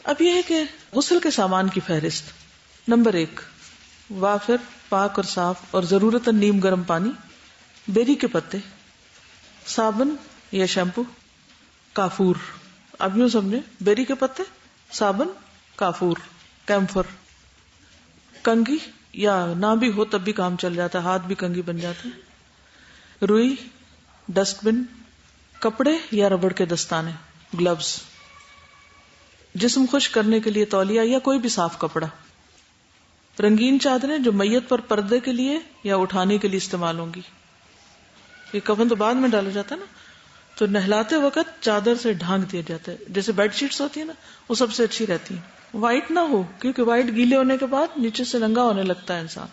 اب یہ ہے کہ غسل کے سامان کی فہرست. نمبر 1، وافر، پاک اور صاف اور ضرورتاً نیم گرم پانی، بیری کے پتے، صابن یا شیمپو، کافور. اب یوں سمجھے، بیری کے پتے، صابن، کافور، کیمفر، کنگھی یا نہ بھی ہو تب بھی کام چل جاتا ہے، ہاتھ بھی کنگھی بن جاتے ہیں، روئی، ڈسٹ بن، کپڑے یا ربڑ کے دستانے، گلوز، جسم خشک کرنے کے لیے تولیہ یا کوئی بھی صاف کپڑا، رنگین چادریں جو میت پر پردے کے لیے یا اٹھانے کے لیے استعمال ہوں گی. یہ کفن تو بعد میں ڈالا جاتا ہے نا، تو نہلاتے وقت چادر سے ڈھانک دیا جاتا ہے. جیسے بیڈ شیٹس ہوتی ہیں نا، وہ سب سے اچھی رہتی ہیں. وائٹ نہ ہو، کیونکہ وائٹ گیلے ہونے کے بعد نیچے سے ننگا ہونے لگتا ہے انسان.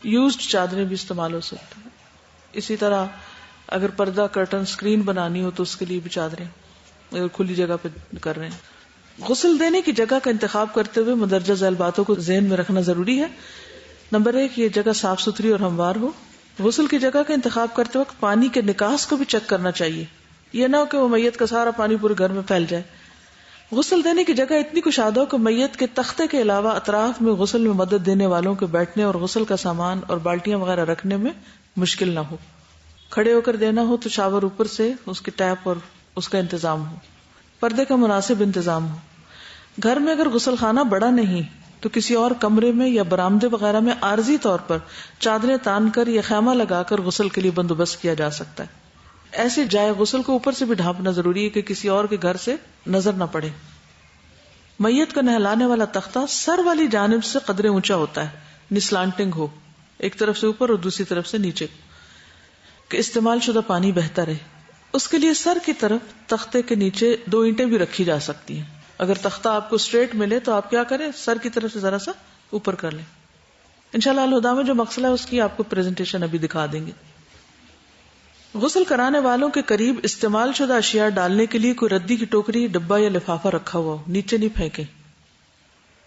یوزڈ چادریں بھی استعمال ہو سکتی ہیں. اسی طرح اگر پردہ، کرٹن، اسکرین بنانی ہو تو اس کے لیے بھی چادریں، اگر کھلی جگہ پہ کر رہے ہیں. غسل دینے کی جگہ کا انتخاب کرتے ہوئے مندرجہ ذیل باتوں کو ذہن میں رکھنا ضروری ہے. نمبر 1، یہ جگہ صاف ستھری اور ہموار ہو. غسل کی جگہ کا انتخاب کرتے وقت پانی کے نکاس کو بھی چیک کرنا چاہیے. یہ نہ ہو کہ وہ میت کا سارا پانی پورے گھر میں پھیل جائے. غسل دینے کی جگہ اتنی کشادہ ہو کہ میت کے تختے کے علاوہ اطراف میں غسل میں مدد دینے والوں کے بیٹھنے اور غسل کا سامان اور بالٹیاں وغیرہ رکھنے میں مشکل نہ ہو. کھڑے ہو کر دینا ہو تو شاور اوپر سے اس کی ٹیپ اور اس کا انتظام ہو. پردے کا مناسب انتظام ہو. گھر میں اگر غسل خانہ بڑا نہیں تو کسی اور کمرے میں یا برآمدے وغیرہ میں عارضی طور پر چادریں تان کر یا خیمہ لگا کر غسل کے لیے بندوبست کیا جا سکتا ہے. ایسے جائے غسل کو اوپر سے بھی ڈھانپنا ضروری ہے کہ کسی اور کے گھر سے نظر نہ پڑے. میت کو نہلانے والا تختہ سر والی جانب سے قدرے اونچا ہوتا ہے، سلانٹنگ ہو، ایک طرف سے اوپر اور دوسری طرف سے نیچے، کہ استعمال شدہ پانی بہتا رہے. اس کے لیے سر کی طرف تختے کے نیچے 2 اینٹیں بھی رکھی جا سکتی ہیں. اگر تختہ آپ کو اسٹریٹ ملے تو آپ کیا کریں، سر کی طرف سے ذرا سا اوپر کر لیں. انشاءاللہ الہدیٰ میں جو مسئلہ ہے اس کی آپ کو پریزنٹیشن ابھی دکھا دیں گے. غسل کرانے والوں کے قریب استعمال شدہ اشیاء ڈالنے کے لیے کوئی ردی کی ٹوکری، ڈبہ یا لفافہ رکھا ہوا ہو. نیچے نہیں پھینکیں.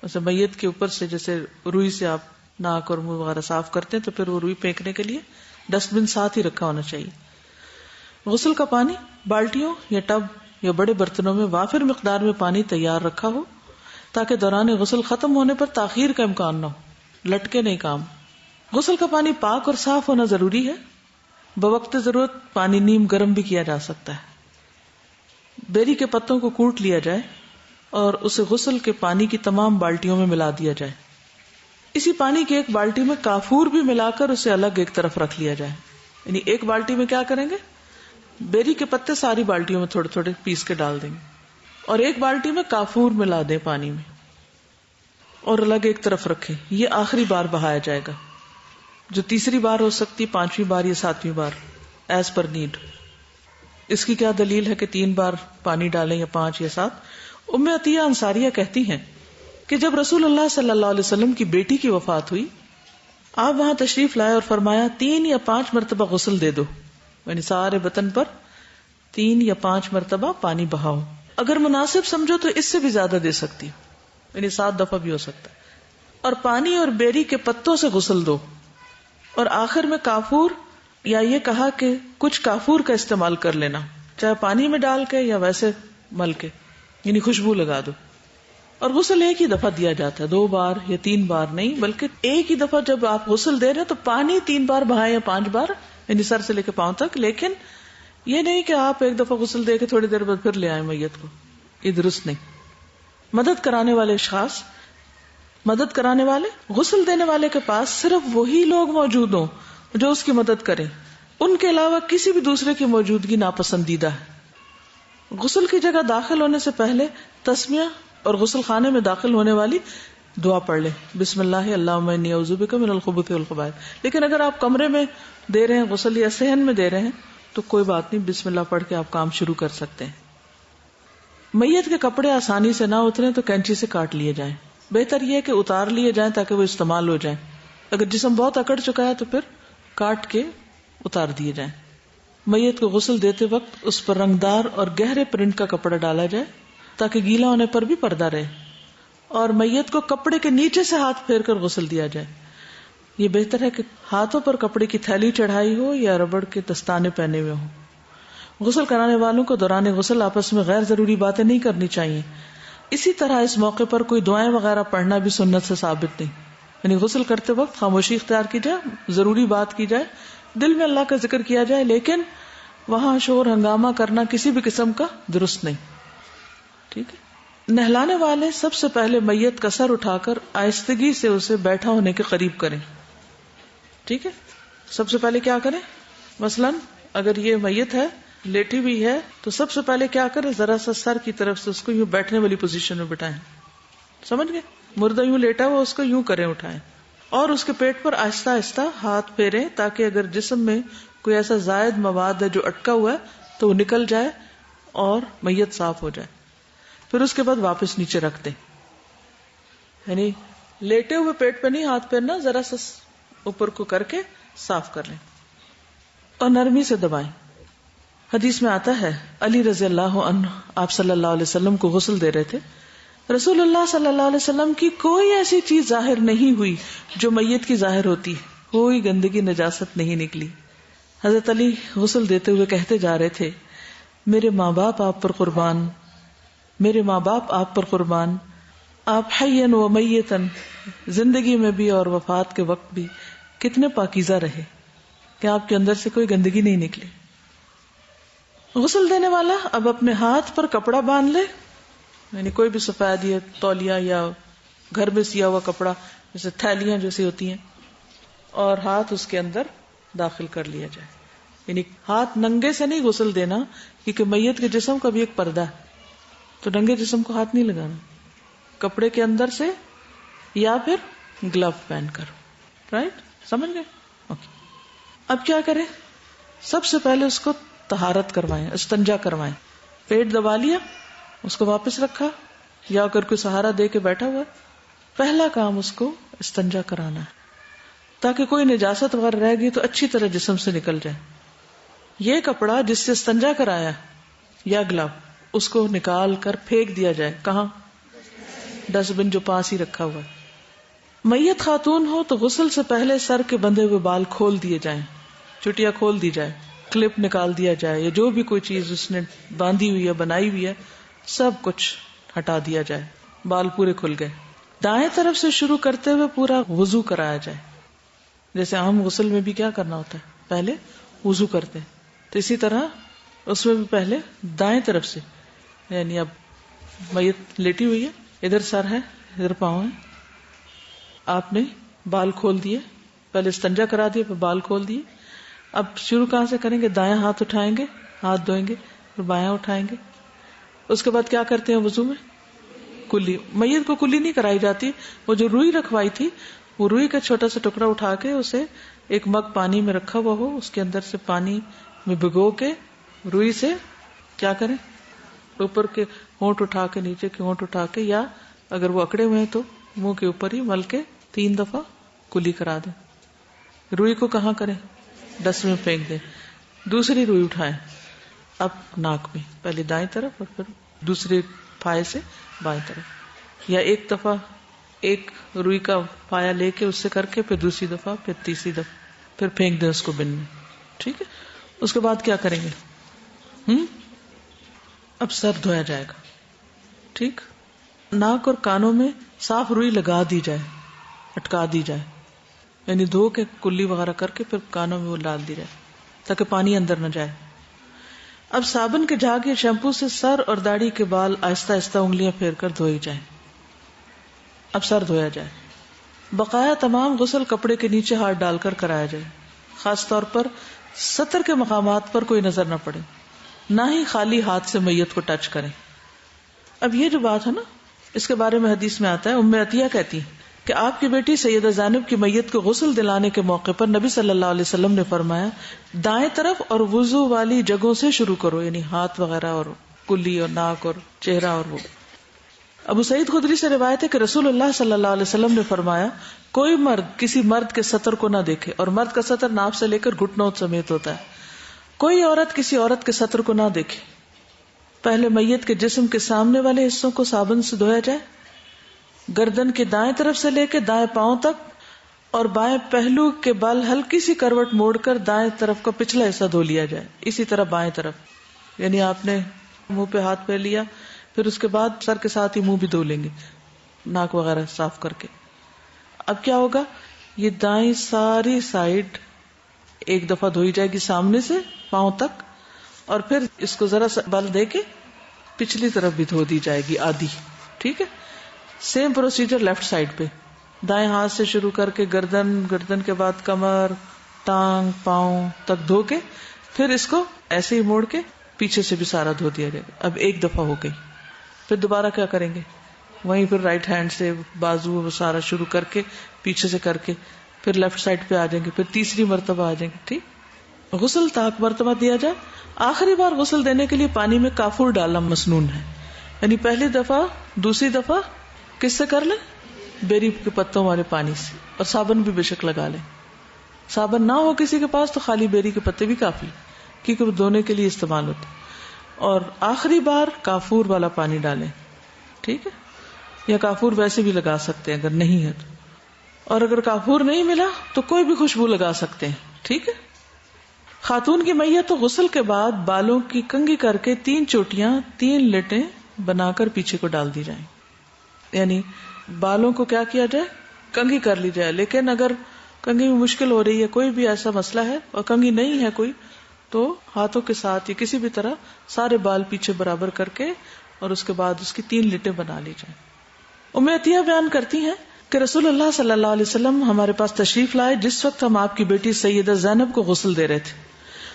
ویسے میت کے اوپر سے جیسے روئی سے آپ ناک اور منہ وغیرہ صاف کرتے ہیں تو پھر وہ روئی پھینکنے کے لیے ڈسٹ بن ساتھ ہی رکھا ہونا چاہیے. غسل کا پانی بالٹیوں یا ٹب یا بڑے برتنوں میں وافر مقدار میں پانی تیار رکھا ہو تاکہ دوران غسل ختم ہونے پر تاخیر کا امکان نہ ہو. لٹکے نہیں کام. غسل کا پانی پاک اور صاف ہونا ضروری ہے. بوقت ضرورت پانی نیم گرم بھی کیا جا سکتا ہے. بیری کے پتوں کو کوٹ لیا جائے اور اسے غسل کے پانی کی تمام بالٹیوں میں ملا دیا جائے. اسی پانی کی ایک بالٹی میں کافور بھی ملا کر اسے الگ ایک طرف رکھ لیا جائے. یعنی ایک بالٹی میں کیا کریں گے، بیری کے پتے ساری بالٹیوں میں تھوڑے تھوڑے پیس کے ڈال دیں گے اور ایک بالٹی میں کافور ملا دیں پانی میں اور الگ ایک طرف رکھیں. یہ آخری بار بہایا جائے گا، جو تیسری بار ہو سکتی، 5ویں بار یا 7ویں بار، ایز پر نیڈ. اس کی کیا دلیل ہے کہ 3 بار پانی ڈالیں یا 5 یا 7؟ ام عطیہ انصاریہ کہتی ہیں کہ جب رسول اللہ صلی اللہ علیہ وسلم کی بیٹی کی وفات ہوئی، آپ وہاں تشریف لائے اور فرمایا 3 یا 5 مرتبہ غسل دے دو. یعنی سارے بدن پر 3 یا 5 مرتبہ پانی بہاؤ. اگر مناسب سمجھو تو اس سے بھی زیادہ دے سکتی، یعنی 7 دفعہ بھی ہو سکتا ہے. اور پانی اور بیری کے پتوں سے غسل دو. اور آخر میں کافور، یا یہ کہا کہ کچھ کافور کا استعمال کر لینا، چاہے پانی میں ڈال کے یا ویسے مل کے، یعنی خوشبو لگا دو. اور غسل ایک ہی دفعہ دیا جاتا ہے، 2 بار یا 3 بار نہیں، بلکہ ایک ہی دفعہ. جب آپ غسل دے رہے ہیں تو پانی 3 بار بہائیں یا 5 بار، یعنی سر سے لے کے پاؤں تک. لیکن یہ نہیں کہ آپ ایک دفعہ غسل دے کے تھوڑی دیر بعد پھر لے آئیں میت کو، یہ درست نہیں. مدد کرانے والے اشخاص، مدد کرانے والے، غسل دینے والے کے پاس صرف وہی لوگ موجود ہوں جو اس کی مدد کریں، ان کے علاوہ کسی بھی دوسرے کی موجودگی ناپسندیدہ ہے. غسل کی جگہ داخل ہونے سے پہلے تسمیہ اور غسل خانے میں داخل ہونے والی دعا پڑھ لیں، بسم اللہ اللہم انی اعوذ بک من الخبث والخبائث. لیکن اگر آپ کمرے میں دے رہے ہیں غسل یا صحن میں دے رہے ہیں تو کوئی بات نہیں، بسم اللہ پڑھ کے آپ کام شروع کر سکتے ہیں. میت کے کپڑے آسانی سے نہ اتریں تو کینچی سے کاٹ لیے جائیں. بہتر یہ ہے کہ اتار لیے جائیں تاکہ وہ استعمال ہو جائیں. اگر جسم بہت اکڑ چکا ہے تو پھر کاٹ کے اتار دیے جائیں. میت کو غسل دیتے وقت اس پر رنگدار اور گہرے پرنٹ کا کپڑا ڈالا جائے تاکہ گیلا ہونے پر بھی پردہ رہے. اور میت کو کپڑے کے نیچے سے ہاتھ پھیر کر غسل دیا جائے. یہ بہتر ہے کہ ہاتھوں پر کپڑے کی تھیلی چڑھائی ہو یا ربڑ کے دستانے پہنے ہوئے ہوں. غسل کرانے والوں کو دوران غسل آپس میں غیر ضروری باتیں نہیں کرنی چاہیے. اسی طرح اس موقع پر کوئی دعائیں وغیرہ پڑھنا بھی سنت سے ثابت نہیں، یعنی غسل کرتے وقت خاموشی اختیار کی جائے، ضروری بات کی جائے، دل میں اللہ کا ذکر کیا جائے، لیکن وہاں شور ہنگامہ کرنا کسی بھی قسم کا درست نہیں. ٹھیک ہے. نہلانے والے سب سے پہلے میت کا سر اٹھا کر آہستگی سے اسے بیٹھا ہونے کے قریب کریں. ٹھیک ہے. سب سے پہلے کیا کریں؟ مثلا اگر یہ میت ہے، لیٹی ہوئی ہے، تو سب سے پہلے کیا کریں؟ ذرا سا سر کی طرف سے اس کو یوں بیٹھنے والی پوزیشن میں بٹھائیں. سمجھ گئے؟ مردہ یوں لیٹا ہوا اس کو یوں کریں، اٹھائیں، اور اس کے پیٹ پر آہستہ آہستہ ہاتھ پھیریں تاکہ اگر جسم میں کوئی ایسا زائد مواد ہے جو اٹکا ہوا ہے تو وہ نکل جائے اور میت صاف ہو جائے. پھر اس کے بعد واپس نیچے رکھ دیں، یعنی لیٹے ہوئے پیٹ پہ نہیں ہاتھ پھیرنا، ذرا سا اوپر کو کر کے صاف کر لیں اور نرمی سے دبائیں. حدیث میں آتا ہے علی رضی اللہ عنہ آپ صلی اللہ علیہ وسلم کو غسل دے رہے تھے. رسول اللہ صلی اللہ علیہ وسلم کی کوئی ایسی چیز ظاہر نہیں ہوئی جو میت کی ظاہر ہوتی ہے، کوئی گندگی نجاست نہیں نکلی. حضرت علی غسل دیتے ہوئے کہتے جا رہے تھے، میرے ماں باپ آپ پر قربان، میرے ماں باپ آپ پر قربان، آپ حیًا و میتاً، زندگی میں بھی اور وفات کے وقت بھی کتنے پاکیزہ رہے کہ آپ کے اندر سے کوئی گندگی نہیں نکلی. غسل دینے والا اب اپنے ہاتھ پر کپڑا باندھ لے، یعنی کوئی بھی سفید یا تولیہ یا گھر میں سیا ہوا کپڑا، جیسے تھیلیاں جیسی ہوتی ہیں، اور ہاتھ اس کے اندر داخل کر لیا جائے. یعنی ہاتھ ننگے سے نہیں غسل دینا، کیونکہ میت کے جسم کا بھی ایک پردہ ہے، تو ننگے جسم کو ہاتھ نہیں لگانا. کپڑے کے اندر سے یا پھر گلو پہن کر. رائٹ؟ سمجھ گئے؟ اوکے. اب کیا کریں؟ سب سے پہلے اس کو طہارت کروائیں، استنجا کروائیں. پیٹ دبا لیا، اس کو واپس رکھا، یا اگر کوئی سہارا دے کے بیٹھا ہوا، پہلا کام اس کو استنجا کرانا ہے تاکہ کوئی نجاست وغیرہ رہ گئی تو اچھی طرح جسم سے نکل جائے. یہ کپڑا جس سے استنجا کرایا یا گلو، اس کو نکال کر پھینک دیا جائے. کہاں؟ ڈسٹ بن جو پاس ہی رکھا ہوا ہے. میت خاتون ہو تو غسل سے پہلے سر کے بندھے ہوئے بال کھول دیے جائیں، چٹیا کھول دی جائے، کلپ نکال دیا جائے، یا جو بھی کوئی چیز اس نے باندھی ہوئی ہے، بنائی ہوئی ہے، سب کچھ ہٹا دیا جائے. بال پورے کھل گئے. دائیں طرف سے شروع کرتے ہوئے پورا وضو کرایا جائے. جیسے عام غسل میں بھی کیا کرنا ہوتا ہے؟ پہلے وضو کرتے ہیں، تو اسی طرح اس میں بھی پہلے دائیں طرف سے، یعنی اب میت لیٹی ہوئی ہے، ادھر سر ہے، ادھر پاؤں ہے، آپ نے بال کھول دیے، پہلے استنجا کرا دیے، پھر بال کھول دیے. اب شروع کہاں سے کریں گے؟ دائیں ہاتھ اٹھائیں گے، ہاتھ دھوئیں گے، پھر بایاں اٹھائیں گے. اس کے بعد کیا کرتے ہیں وضو میں؟ کلی. میت کو کلی نہیں کرائی جاتی، وہ جو روئی رکھوائی تھی، وہ روئی کا چھوٹا سا ٹکڑا اٹھا کے اسے ایک مگ پانی میں رکھا ہوا ہو، اس کے اندر سے پانی میں بھگو کے روئی سے کیا کریں؟ اوپر کے ہونٹ اٹھا کے، نیچے کے ہونٹ اٹھا کے، یا اگر وہ اکڑے ہوئے ہیں تو منہ کے اوپر ہی مل کے 3 دفعہ کلی کرا دیں. روئی کو کہاں کریں؟ ڈسٹ میں پھینک دیں. دوسری روئی اٹھائیں، اب ناک میں، پہلے دائیں طرف اور پھر دوسرے پھائے سے بائیں طرف، یا ایک دفعہ ایک روئی کا پایا لے کے اس سے کر کے، پھر دوسری دفعہ، پھر تیسری دفعہ، پھر پھینک دیں اس کو بن میں. ٹھیک ہے. اس کے بعد کیا کریں گے؟ اب سر دھویا جائے گا. ٹھیک. ناک اور کانوں میں صاف روئی لگا دی جائے، اٹکا دی جائے، یعنی دھو کے کلی وغیرہ کر کے پھر کانوں میں وہ ڈال دی جائے تاکہ پانی اندر نہ جائے. اب صابن کے جھاگ یا شیمپو سے سر اور داڑھی کے بال آہستہ آہستہ انگلیاں پھیر کر دھوئی جائیں. اب سر دھویا جائے. بقایا تمام غسل کپڑے کے نیچے ہاتھ ڈال کر کرایا جائے، خاص طور پر سطر کے مقامات پر کوئی نظر نہ پڑے، نہ ہی خالی ہاتھ سے میت کو ٹچ کریں. اب یہ جو بات ہے نا، اس کے بارے میں حدیث میں آتا ہے، ام عطیہ کہتی کہ آپ کی بیٹی سیدہ زینب کی میت کو غسل دلانے کے موقع پر نبی صلی اللہ علیہ وسلم نے فرمایا، دائیں طرف اور وضو والی جگہوں سے شروع کرو، یعنی ہاتھ وغیرہ اور کلی اور ناک اور چہرہ اور وہ. ابو سعید خدری سے روایت ہے کہ رسول اللہ صلی اللہ علیہ وسلم نے فرمایا، کوئی مرد کسی مرد کے سطر کو نہ دیکھے، اور مرد کا سطر ناف سے لے کر گھٹنوں سمیت ہوتا ہے. کوئی عورت کسی عورت کے سطر کو نہ دیکھے. پہلے میت کے جسم کے سامنے والے حصوں کو صابن سے دھویا جائے، گردن کی دائیں طرف سے لے کے دائیں پاؤں تک، اور بائیں پہلو کے بل ہلکی سی کروٹ موڑ کر دائیں طرف کا پچھلا حصہ دھو لیا جائے. اسی طرح بائیں طرف، یعنی آپ نے منہ پہ ہاتھ پہ لیا، پھر اس کے بعد سر کے ساتھ ہی منہ بھی دھو لیں گے، ناک وغیرہ صاف کر کے. اب کیا ہوگا، یہ دائیں ساری سائڈ ایک دفعہ دھوئی جائے گی سامنے سے پاؤں تک، اور پھر اس کو ذرا سا بل دے کے پچھلی طرف بھی دھو دی جائے گی آدھی. ٹھیک ہے. سیم پروسیجر لیفٹ سائڈ پہ، دائیں ہاتھ سے شروع کر کے گردن کے بعد کمر، ٹانگ، پاؤں تک دھو کے پھر اس کو ایسے ہی موڑ کے پیچھے سے بھی سارا دھو دیا جائے گا. اب ایک دفعہ ہو گئی. پھر دوبارہ کیا کریں گے، وہیں پھر رائٹ ہینڈ سے بازو وہ سارا شروع کر کے پیچھے سے کر کے پھر لیفٹ سائڈ پہ آ جائیں گے، پھر تیسری مرتبہ آ جائیں گے. ٹھیک. غسل طاق مرتبہ دیا جائے. آخری بار غسل دینے کے لیے پانی میں کافور ڈالنا مسنون ہے، یعنی پہلی دفعہ دوسری دفعہ کس سے کر لیں، بیری کے پتوں والے پانی سے، اور صابن بھی بے شک لگا لیں. صابن نہ ہو کسی کے پاس تو خالی بیری کے پتے بھی کافی، کیونکہ وہ دھونے کے لیے استعمال ہوتے. اور آخری بار کافور والا پانی ڈالیں. ٹھیک ہے. یا کافور ویسے بھی لگا سکتے ہیں اگر نہیں ہے تو، اور اگر کافور نہیں ملا تو کوئی بھی خوشبو لگا سکتے ہیں. ٹھیک ہے. خاتون کی میت تو غسل کے بعد بالوں کی کنگھی کر کے 3 چوٹیاں 3 لٹیں بنا کر پیچھے کو ڈال دی جائیں. یعنی بالوں کو کیا کیا جائے، کنگھی کر لی جائے. لیکن اگر کنگھی میں مشکل ہو رہی ہے، کوئی بھی ایسا مسئلہ ہے اور کنگھی نہیں ہے کوئی، تو ہاتھوں کے ساتھ یا کسی بھی طرح سارے بال پیچھے برابر کر کے اور اس کے بعد اس کی 3 لٹیں بنا لی جائیں. ام عطیہ بیان کرتی ہیں کہ رسول اللہ صلی اللہ علیہ وسلم ہمارے پاس تشریف لائے جس وقت ہم آپ کی بیٹی سیدہ زینب کو غسل دے رہے تھے.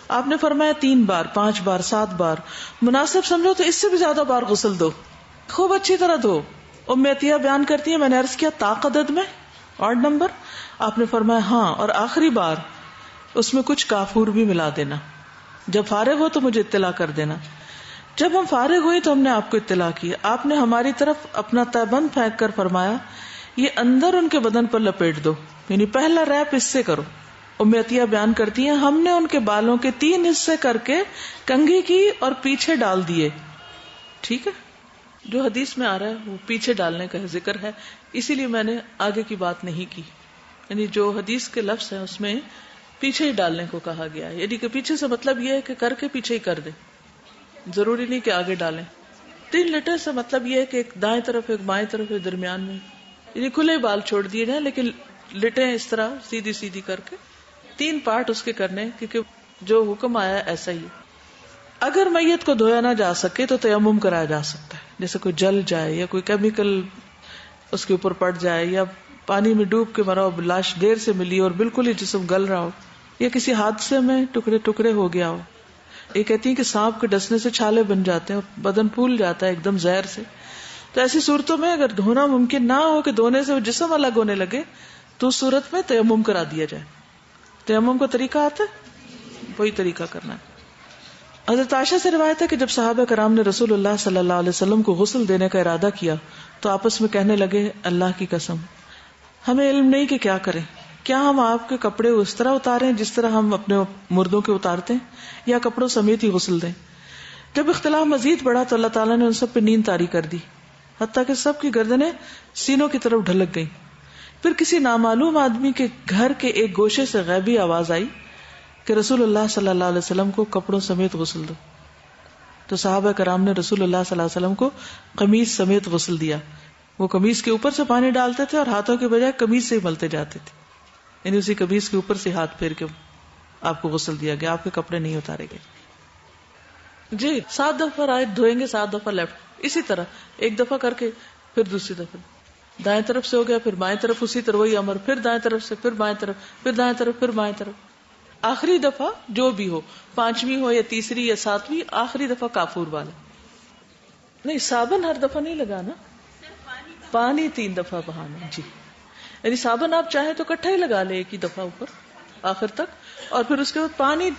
آپ نے فرمایا 3 بار، 5 بار، 7 بار، مناسب سمجھو تو اس سے بھی زیادہ بار غسل دو، خوب اچھی طرح دو. ام عطیہ بیان کرتی ہیں میں نے عرض کیا طاق عدد میں، آڈ نمبر؟ آپ نے فرمایا ہاں، اور آخری بار اس میں کچھ کافور بھی ملا دینا. جب فارغ ہو تو مجھے اطلاع کر دینا. جب ہم فارغ ہوئی تو ہم نے آپ کو اطلاع کی. آپ نے ہماری طرف اپنا تہبند پھینک کر فرمایا یہ اندر ان کے بدن پر لپیٹ دو، یعنی پہلا ریپ اس سے کرو. ام عطیہ بیان کرتی ہیں ہم نے ان کے بالوں کے 3 حصے کر کے کنگھی کی اور پیچھے ڈال دیے. ٹھیک ہے. جو حدیث میں آ رہا ہے وہ پیچھے ڈالنے کا ذکر ہے، اسی لیے میں نے آگے کی بات نہیں کی. یعنی جو حدیث کے لفظ ہیں اس میں پیچھے ہی ڈالنے کو کہا گیا ہے. یعنی کہ پیچھے سے مطلب یہ ہے کہ کر کے پیچھے ہی کر دیں، ضروری نہیں کہ آگے ڈالیں. 3 لٹے سے مطلب یہ ہے کہ ایک دائیں طرف ایک بائیں طرف ایک درمیان میں، یعنی کھلے بال چھوڑ دیے جائیں لیکن لٹیں اس طرح سیدھی سیدھی کر کے 3 پارٹ اس کے کرنے، کیونکہ جو حکم آیا ایسا ہی. اگر میت کو دھویا نہ جا سکے تو تیمم کرایا جا سکتا ہے، جیسے کوئی جل جائے یا کوئی کیمیکل اس کے اوپر پڑ جائے یا پانی میں ڈوب کے مرا ہو، لاش دیر سے ملی اور بالکل ہی جسم گل رہا ہو، یا کسی حادثے میں ٹکڑے ٹکڑے ہو گیا ہو. یہ کہتی ہیں کہ سانپ کے ڈسنے سے چھالے بن جاتے ہیں اور بدن پھول جاتا ہے ایک دم زہر سے. تو ایسی صورتوں میں اگر دھونا ممکن نہ ہو کہ دھونے سے وہ جسم الگ ہونے لگے تو اس صورت میں تیمم کرا دیا جائے. تیمم کا طریقہ آتا ہے، وہی طریقہ کرنا ہے. حضرت عائشہ سے روایت ہے کہ جب صحابہ کرام نے رسول اللہ صلی اللہ علیہ وسلم کو غسل دینے کا ارادہ کیا تو آپس میں کہنے لگے اللہ کی قسم ہمیں علم نہیں کہ کیا کریں. کیا ہم آپ کے کپڑے اس طرح اتاریں جس طرح ہم اپنے مردوں کے اتارتے ہیں، یا کپڑوں سمیت ہی غسل دیں؟ جب اختلاف مزید بڑھا تو اللہ تعالیٰ نے ان سب پہ نیند طاری کر دی، حتیٰ کہ سب کی گردنیں سینوں کی طرف ڈھلک گئیں. پھر کسی نامعلوم آدمی کے گھر کے ایک گوشے سے غیبی آواز آئی کہ رسول اللہ صلی اللہ علیہ وسلم کو کپڑوں سمیت غسل دو. تو صحابہ کرام نے رسول اللہ صلی اللہ علیہ وسلم کو قمیص سمیت غسل دیا. وہ قمیص کے اوپر سے پانی ڈالتے تھے اور ہاتھوں کے بجائے قمیص سے ہی ملتے جاتے تھے، یعنی اسی قمیص کے اوپر سے ہاتھ پھیر کے آپ کو غسل دیا گیا، آپ کے کپڑے نہیں اتارے گئے. جی 7 دفعہ رائٹ دھوئیں گے، 7 دفعہ لیفٹ، اسی طرح ایک دفعہ کر کے پھر دوسری دفعہ دائیں طرف سے ہو گیا، پھر بائیں طرف اسی طرح وہی امر، پھر دائیں طرف سے، پھر بائیں طرف، پھر دائیں طرف، پھر بائیں طرف. آخری دفعہ جو بھی ہو، 5ویں ہو یا تیسری یا 7ویں، آخری دفعہ کافور والا. نہیں صابن ہر دفعہ نہیں لگانا، پانی 3 دفعہ بہانا. جی یعنی صابن آپ چاہیں تو کٹھا ہی لگا لیں ایک ہی دفعہ اوپر آخر تک، اور پھر اس کے بعد پانی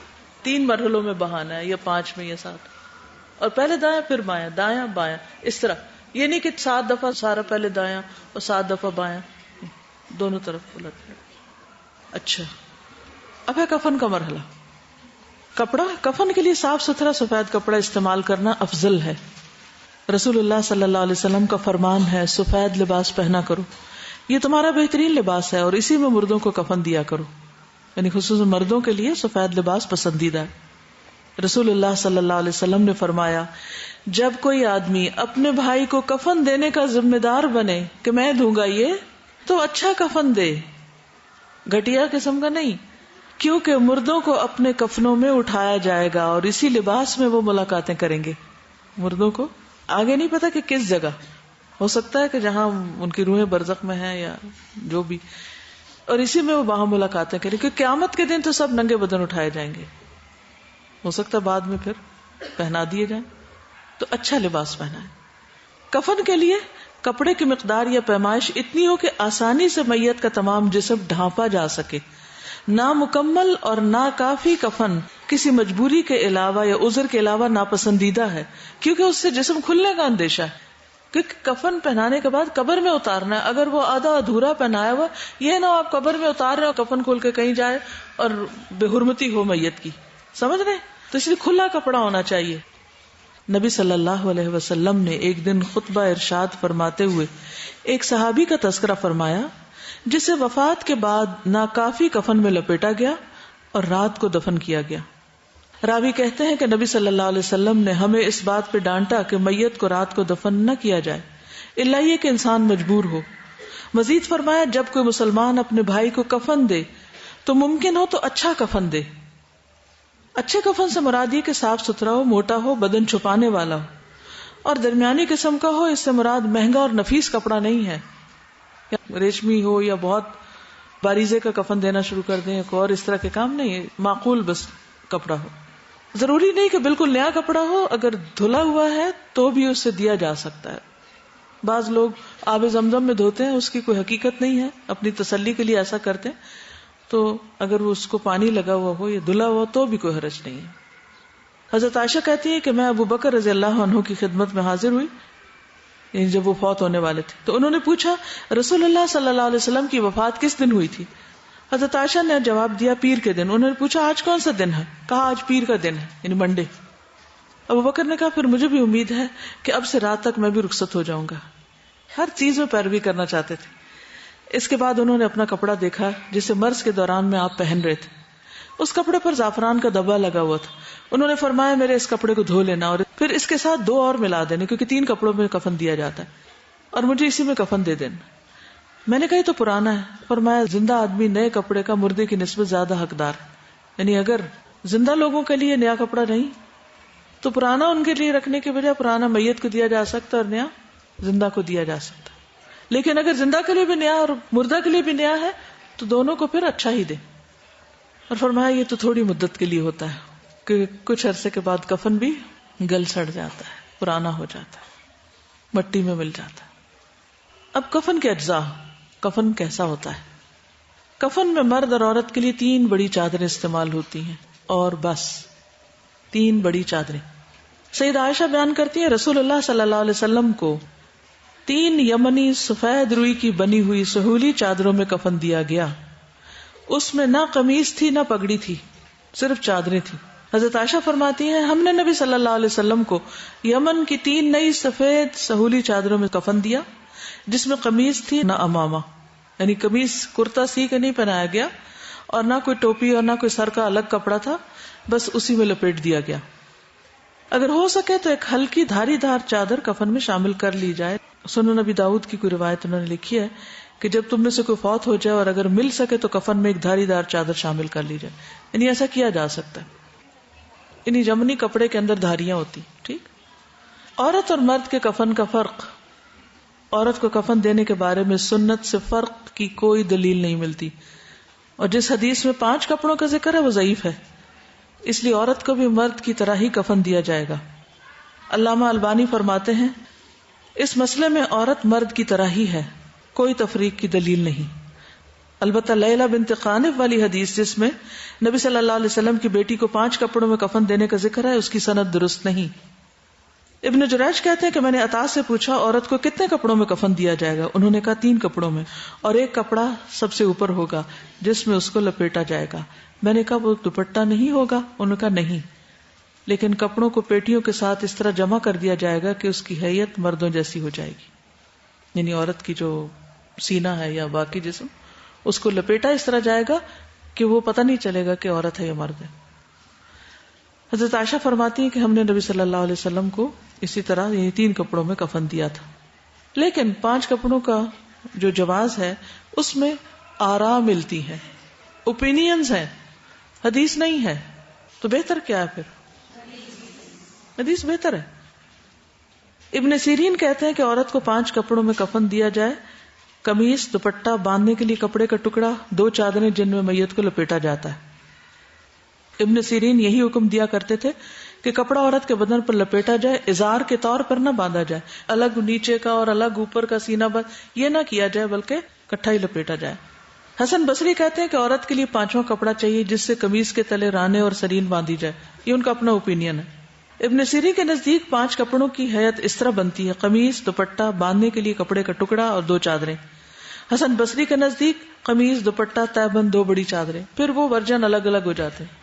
3 مرحلوں میں بہانا ہے، یا 5 میں یا 7، اور پہلے دایاں پھر بایاں، دایاں بایاں، اس طرح. یہ نہیں کہ 7 دفعہ سارا پہلے دایاں اور 7 دفعہ بایاں، دونوں طرف الٹ. اچھا اب ہے کفن کا مرحلہ. کپڑا کفن کے لیے صاف ستھرا سفید کپڑا استعمال کرنا افضل ہے. رسول اللہ صلی اللہ علیہ وسلم کا فرمان ہے سفید لباس پہنا کرو، یہ تمہارا بہترین لباس ہے اور اسی میں مردوں کو کفن دیا کرو. یعنی خصوصاً مردوں کے لیے سفید لباس پسندیدہ ہے. رسول اللہ صلی اللہ علیہ وسلم نے فرمایا جب کوئی آدمی اپنے بھائی کو کفن دینے کا ذمہ دار بنے کہ میں دوں گا یہ، تو اچھا کفن دے، گھٹیا قسم کا نہیں، کیونکہ مردوں کو اپنے کفنوں میں اٹھایا جائے گا اور اسی لباس میں وہ ملاقاتیں کریں گے. مردوں کو آگے نہیں پتا کہ کس جگہ، ہو سکتا ہے کہ جہاں ان کی روحیں برزخ میں ہیں یا جو بھی، اور اسی میں وہ وہاں ملاقاتیں کریں، کیونکہ قیامت کے دن تو سب ننگے بدن اٹھائے جائیں گے. ہو سکتا ہے بعد میں پھر پہنا دیے جائیں، تو اچھا لباس پہنائیں. کفن کے لیے کپڑے کی مقدار یا پیمائش اتنی ہو کہ آسانی سے میت کا تمام جسم ڈھانپا جا سکے. نامکمل اور ناکافی کفن کسی مجبوری کے علاوہ یا عذر کے علاوہ ناپسندیدہ ہے، کیونکہ اس سے جسم کھلنے کا اندیشہ ہے. کیونکہ کفن پہنانے کے بعد قبر میں اتارنا ہے، اگر وہ آدھا ادھورا پہنایا ہوا، یہ نہ آپ قبر میں اتار رہے ہو کفن کھول کے کہیں جائے اور بے حرمتی ہو میت کی، سمجھ رہے؟ تو اس لیے کھلا کپڑا ہونا چاہیے. نبی صلی اللہ علیہ وسلم نے ایک دن خطبہ ارشاد فرماتے ہوئے ایک صحابی کا تذکرہ فرمایا جسے وفات کے بعد ناکافی کفن میں لپیٹا گیا اور رات کو دفن کیا گیا. راوی کہتے ہیں کہ نبی صلی اللہ علیہ وسلم نے ہمیں اس بات پہ ڈانٹا کہ میت کو رات کو دفن نہ کیا جائے الا یہ کہ انسان مجبور ہو. مزید فرمایا جب کوئی مسلمان اپنے بھائی کو کفن دے تو ممکن ہو تو اچھا کفن دے. اچھے کفن سے مراد یہ کہ صاف ستھرا ہو، موٹا ہو، بدن چھپانے والا ہو اور درمیانی قسم کا ہو. اس سے مراد مہنگا اور نفیس کپڑا نہیں ہے، ریشمی ہو یا بہت باریزے کا کفن دینا شروع کر دیں اور اس طرح کے کام نہیں ہے. معقول بس کپڑا ہو، ضروری نہیں کہ بالکل نیا کپڑا ہو، اگر دھلا ہوا ہے تو بھی اس سے دیا جا سکتا ہے. بعض لوگ آب زمزم میں دھوتے ہیں، اس کی کوئی حقیقت نہیں ہے، اپنی تسلی کے لیے ایسا کرتے ہیں، تو اگر وہ اس کو پانی لگا ہوا ہو یا دھلا ہوا تو بھی کوئی حرج نہیں ہے. حضرت عائشہ کہتی ہے کہ میں ابو بکر رضی اللہ عنہ کی خدمت میں حاضر ہوئی، یعنی جب وہ فوت ہونے والے تھے، تو انہوں نے پوچھا رسول اللہ صلی اللہ علیہ وسلم کی وفات کس دن ہوئی تھی؟ حضرت عائشہ نے جواب دیا پیر کے دن. انہوں نے پوچھا آج کون سا دن ہے؟ کہا آج پیر کا دن ہے، یعنی منڈے. ابو بکر نے کہا پھر مجھے بھی امید ہے کہ اب سے رات تک میں بھی رخصت ہو جاؤں گا. ہر چیز میں پیروی کرنا چاہتے تھے. اس کے بعد انہوں نے اپنا کپڑا دیکھا جسے مرض کے دوران میں آپ پہن رہے تھے. اس کپڑے پر زعفران کا دبا لگا ہوا تھا. انہوں نے فرمایا میرے اس کپڑے کو دھو لینا اور پھر اس کے ساتھ 2 اور ملا دینے، کیونکہ 3 کپڑوں میں کفن دیا جاتا ہے، اور مجھے اسی میں کفن دے دینا. میں نے کہا یہ تو پرانا ہے. فرمایا زندہ آدمی نئے کپڑے کا مردے کی نسبت زیادہ حقدار، یعنی اگر زندہ لوگوں کے لیے نیا کپڑا نہیں تو پرانا ان کے لیے رکھنے کے بجائے پرانا میت کو دیا جا سکتا اور نیا زندہ کو دیا جا سکتا. لیکن اگر زندہ کے لیے بھی نیا اور مردہ کے لیے بھی نیا ہے تو دونوں کو پھر اچھا ہی دے. اور فرمایا یہ تو تھوڑی مدت کے لیے ہوتا ہے کہ کچھ عرصے کے بعد کفن بھی گل سڑ جاتا ہے، پرانا ہو جاتا ہے، مٹی میں مل جاتا ہے. اب کفن کے اجزاء، کفن کیسا ہوتا ہے؟ کفن میں مرد اور عورت کے لیے 3 بڑی چادریں استعمال ہوتی ہیں، اور بس 3 بڑی چادریں. سیدہ عائشہ بیان کرتی ہیں رسول اللہ صلی اللہ علیہ وسلم کو 3 یمنی سفید روئی کی بنی ہوئی سہولی چادروں میں کفن دیا گیا. اس میں نہ قمیص تھی نہ پگڑی تھی، صرف چادریں تھی. حضرت عائشہ فرماتی ہیں ہم نے نبی صلی اللہ علیہ وسلم کو یمن کی 3 نئی سفید سہولی چادروں میں کفن دیا جس میں قمیص تھی نہ امامہ، یعنی قمیص کرتا سی کے نہیں پہنایا گیا اور نہ کوئی ٹوپی اور نہ کوئی سر کا الگ کپڑا تھا، بس اسی میں لپیٹ دیا گیا. اگر ہو سکے تو ایک ہلکی دھاری دار چادر کفن میں شامل کر لی جائے. سنن نبی داؤد کی کوئی روایت انہوں نے لکھی ہے کہ جب تم میں سے کوئی فوت ہو جائے اور اگر مل سکے تو کفن میں ایک دھاری دار چادر شامل کر لی جائے، یعنی ایسا کیا جا سکتا ہے. یعنی یمنی کپڑے کے اندر دھاریاں ہوتی. ٹھیک. عورت اور مرد کے کفن کا فرق. عورت کو کفن دینے کے بارے میں سنت سے فرق کی کوئی دلیل نہیں ملتی، اور جس حدیث میں 5 کپڑوں کا ذکر ہے وہ ضعیف ہے، اس لیے عورت کو بھی مرد کی طرح ہی کفن دیا جائے گا. علامہ البانی فرماتے ہیں اس مسئلے میں عورت مرد کی طرح ہی ہے، کوئی تفریق کی دلیل نہیں. البتہ لیلہ بنت قانف والی حدیث جس میں نبی صلی اللہ علیہ وسلم کی بیٹی کو 5 کپڑوں میں کفن دینے کا ذکر ہے، اس کی سند درست نہیں. ابن جریج کہتے ہیں کہ میں نے عطا سے پوچھا عورت کو کتنے کپڑوں میں کفن دیا جائے گا؟ انہوں نے کہا 3 کپڑوں میں، اور ایک کپڑا سب سے اوپر ہوگا جس میں اس کو لپیٹا جائے گا. میں نے کہا وہ دوپٹہ نہیں ہوگا؟ انہوں نے کہا نہیں، لیکن کپڑوں کو پیٹیوں کے ساتھ اس طرح جمع کر دیا جائے گا کہ اس کی حیت مردوں جیسی ہو جائے گی، یعنی عورت کی جو سینہ ہے یا باقی جسم اس کو لپیٹا اس طرح جائے گا کہ وہ پتہ نہیں چلے گا کہ عورت ہے یا مرد ہے. حضرت عائشہ فرماتی ہیں کہ ہم نے نبی صلی اللہ علیہ وسلم کو اسی طرح یہ 3 کپڑوں میں کفن دیا تھا. لیکن 5 کپڑوں کا جو جواز ہے اس میں آراء ملتی ہے، اوپینینز ہیں، حدیث نہیں ہے. تو بہتر کیا ہے پھر؟ حدیث بہتر ہے. ابن سیرین کہتے ہیں کہ عورت کو 5 کپڑوں میں کفن دیا جائے: قمیص، دوپٹہ، باندھنے کے لیے کپڑے کا ٹکڑا، 2 چادریں جن میں میت کو لپیٹا جاتا ہے. ابن سیرین یہی حکم دیا کرتے تھے کہ کپڑا عورت کے بدن پر لپیٹا جائے، ازار کے طور پر نہ باندھا جائے، الگ نیچے کا اور الگ اوپر کا سینہ بند یہ نہ کیا جائے، بلکہ اکٹھا ہی لپیٹا جائے. حسن بصری کہتے ہیں کہ عورت کے لیے 5واں کپڑا چاہیے جس سے قمیص کے تلے رانے اور سرین باندھی جائے. یہ ان کا اپنا اوپینین ہے. ابن سیرین کے نزدیک 5 کپڑوں کی ہیئت اس طرح بنتی ہے: قمیص، دوپٹہ، باندھنے کے لیے کپڑے کا ٹکڑا اور 2 چادریں. حسن بصری کے نزدیک قمیص، دوپٹہ، تہبند، 2 بڑی چادریں. پھر وہ ورژن الگ الگ ہو جاتے ہیں.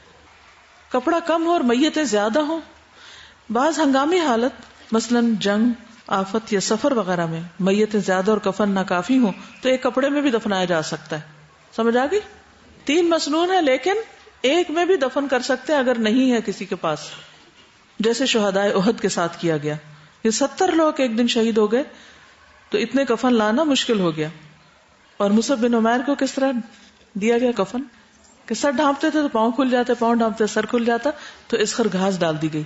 کپڑا کم ہو اور میتیں زیادہ ہوں. بعض ہنگامی حالت مثلا جنگ، آفت یا سفر وغیرہ میں میتیں زیادہ اور کفن ناکافی ہوں تو ایک کپڑے میں بھی دفنایا جا سکتا ہے. سمجھ آ گئی؟ 3 مسنون ہے لیکن ایک میں بھی دفن کر سکتے ہیں اگر نہیں ہے کسی کے پاس، جیسے شہدائے احد کے ساتھ کیا گیا. یہ 70 لوگ ایک دن شہید ہو گئے تو اتنے کفن لانا مشکل ہو گیا. اور مصعب بن عمیر کو کس طرح دیا گیا کفن کہ سر ڈھانپتے تھے تو پاؤں کھل جاتے، پاؤں ڈھانپتے سر کھل جاتا، تو اسخر گھاس ڈال دی گئی.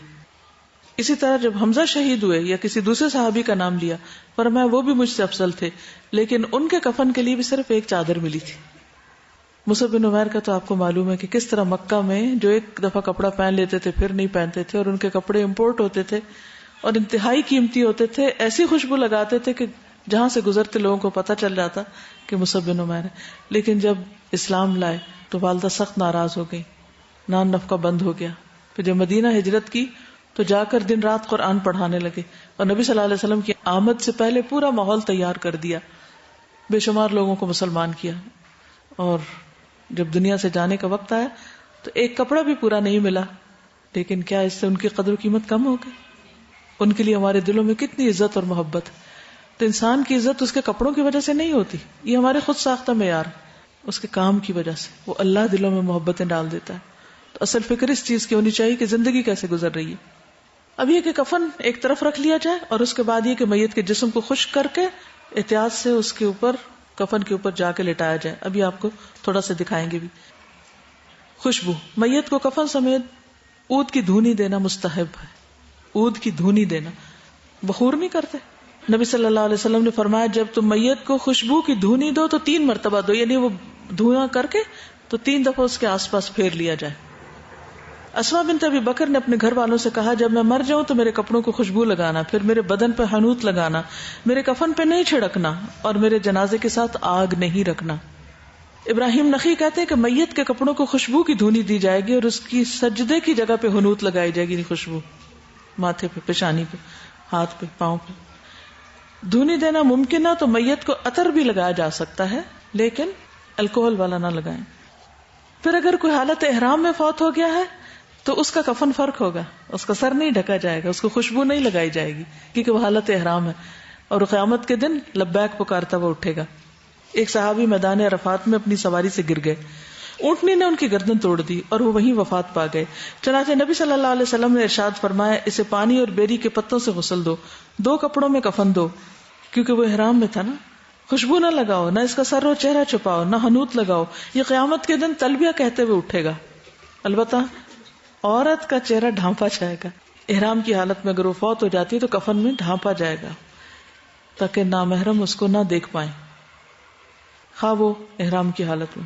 اسی طرح جب حمزہ شہید ہوئے یا کسی دوسرے صحابی کا نام لیا، فرمایا وہ بھی مجھ سے افضل تھے، لیکن ان کے کفن کے لیے بھی صرف ایک چادر ملی تھی. مصعب بن عمیر کا تو آپ کو معلوم ہے کہ کس طرح مکہ میں جو ایک دفعہ کپڑا پہن لیتے تھے پھر نہیں پہنتے تھے، اور ان کے کپڑے امپورٹ ہوتے تھے اور انتہائی قیمتی ہوتے تھے، ایسی خوشبو لگاتے تھے کہ جہاں سے گزرتے لوگوں کو پتہ چل جاتا کہ مصعب بن عمیر ہے. لیکن جب اسلام لائے تو والدہ سخت ناراض ہو گئی، نان نفقہ بند ہو گیا. پھر جب مدینہ ہجرت کی تو جا کر دن رات قرآن پڑھانے لگے اور نبی صلی اللہ علیہ وسلم کی آمد سے پہلے پورا ماحول تیار کر دیا، بے شمار لوگوں کو مسلمان کیا. اور جب دنیا سے جانے کا وقت آیا تو ایک کپڑا بھی پورا نہیں ملا. لیکن کیا اس سے ان کی قدر و قیمت کم ہو گئی؟ ان کے لیے ہمارے دلوں میں کتنی عزت اور محبت. تو انسان کی عزت اس کے کپڑوں کی وجہ سے نہیں ہوتی، یہ ہمارے خود ساختہ معیار، اس کے کام کی وجہ سے وہ اللہ دلوں میں محبتیں ڈال دیتا ہے. تو اصل فکر اس چیز کی ہونی چاہیے کہ زندگی کیسے گزر رہی ہے. اب یہ کہ کفن ایک طرف رکھ لیا جائے اور اس کے بعد یہ کہ میت کے جسم کو خشک کر کے احتیاط سے اس کے اوپر، کفن کے اوپر جا کے لٹایا جائے. ابھی آپ کو تھوڑا سا دکھائیں گے بھی. خوشبو، میت کو کفن سمیت عود کی دھونی دینا مستحب ہے. عود کی دھونی دینا، بخور نہیں کرتے. نبی صلی اللہ علیہ وسلم نے فرمایا جب تم میت کو خوشبو کی دھونی دو تو 3 مرتبہ دو، یعنی وہ دھواں کر کے تو 3 دفعہ اس کے آس پاس پھیر لیا جائے. اسما بنت ابی بکر نے اپنے گھر والوں سے کہا جب میں مر جاؤں تو میرے کپڑوں کو خوشبو لگانا، پھر میرے بدن پہ حنوط لگانا، میرے کفن پہ نہیں چھڑکنا اور میرے جنازے کے ساتھ آگ نہیں رکھنا. ابراہیم نخی کہتے ہیں کہ میت کے کپڑوں کو خوشبو کی دھونی دی جائے گی اور اس کی سجدے کی جگہ پہ حنوط لگائی جائے گی، خوشبو ماتھے پہ، پیشانی پہ، ہاتھ پہ، پاؤں پہ. دھونی دینا ممکن ہے تو میت کو عطر بھی لگایا جا سکتا ہے لیکن الکوہل والا نہ لگائیں. پھر اگر کوئی حالت احرام میں فوت ہو گیا ہے تو اس کا کفن فرق ہوگا، اس کا سر نہیں ڈھکا جائے گا، اس کو خوشبو نہیں لگائی جائے گی کیونکہ وہ حالت احرام ہے اور قیامت کے دن لبیک پکارتا وہ اٹھے گا. ایک صحابی میدان عرفات میں اپنی سواری سے گر گئے، اونٹنی نے ان کی گردن توڑ دی اور وہ وہیں وفات پا گئے. چنانچہ نبی صلی اللہ علیہ وسلم نے ارشاد فرمایا اسے پانی اور بیری کے پتوں سے غسل دو، 2 کپڑوں میں کفن دو، کیونکہ وہ احرام میں تھا نا. خوشبو نہ لگاؤ، نہ اس کا سر و چہرہ چھپاؤ، نہ حنوط لگاؤ، یہ قیامت کے دن تلبیہ کہتے ہوئے اٹھے گا. البتہ عورت کا چہرہ ڈھانپا جائے گا. احرام کی حالت میں اگر وہ فوت ہو جاتی ہے تو کفن میں ڈھانپا جائے گا تاکہ نامحرم اس کو نہ دیکھ پائیں، خواہ وہ احرام کی حالت میں.